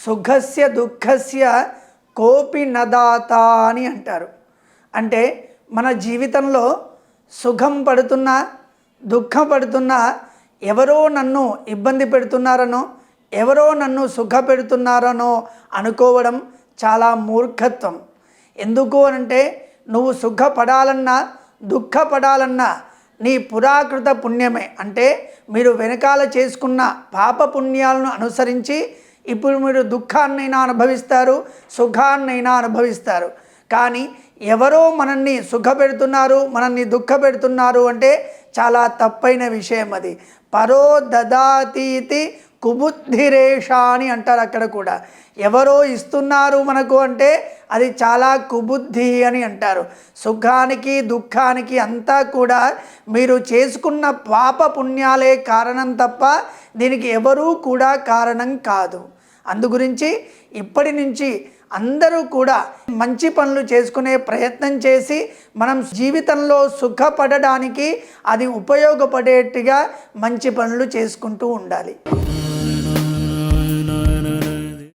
సుఖస్య దుఃఖస్య కోపి నదాత అని అంటారు. అంటే మన జీవితంలో సుఖం పడుతున్నా దుఃఖం పడుతున్నా ఎవరో నన్ను ఇబ్బంది పెడుతున్నారనో ఎవరో నన్ను సుఖ పెడుతున్నారనో అనుకోవడం చాలా మూర్ఖత్వం. ఎందుకు అనంటే నువ్వు సుఖపడాలన్నా దుఃఖపడాలన్నా నీ పురాకృత పుణ్యమే. అంటే మీరు వెనకాల చేసుకున్న పాప పుణ్యాలను అనుసరించి ఇప్పుడు మీరు దుఃఖాన్నైనా అనుభవిస్తారు, సుఖాన్నైనా అనుభవిస్తారు. కానీ ఎవరో మనల్ని సుఖపెడుతున్నారు, మనల్ని దుఃఖపెడుతున్నారు అంటే చాలా తప్పైన విషయం అది. పరో దదాతీతి కుబుద్ధిరేష అని అంటారు. అక్కడ కూడా ఎవరో ఇస్తున్నారు మనకు అంటే అది చాలా కుబుద్ధి అని అంటారు. సుఖానికి దుఃఖానికి అంతా కూడా మీరు చేసుకున్న పాప పుణ్యాలే కారణం తప్ప దీనికి ఎవరూ కూడా కారణం కాదు. అందుగురించి ఇప్పటి నుంచి అందరూ కూడా మంచి పనులు చేసుకునే ప్రయత్నం చేసి మనం జీవితంలో సుఖపడడానికి అది ఉపయోగపడేట్టుగా మంచి పనులు చేసుకుంటూ ఉండాలి.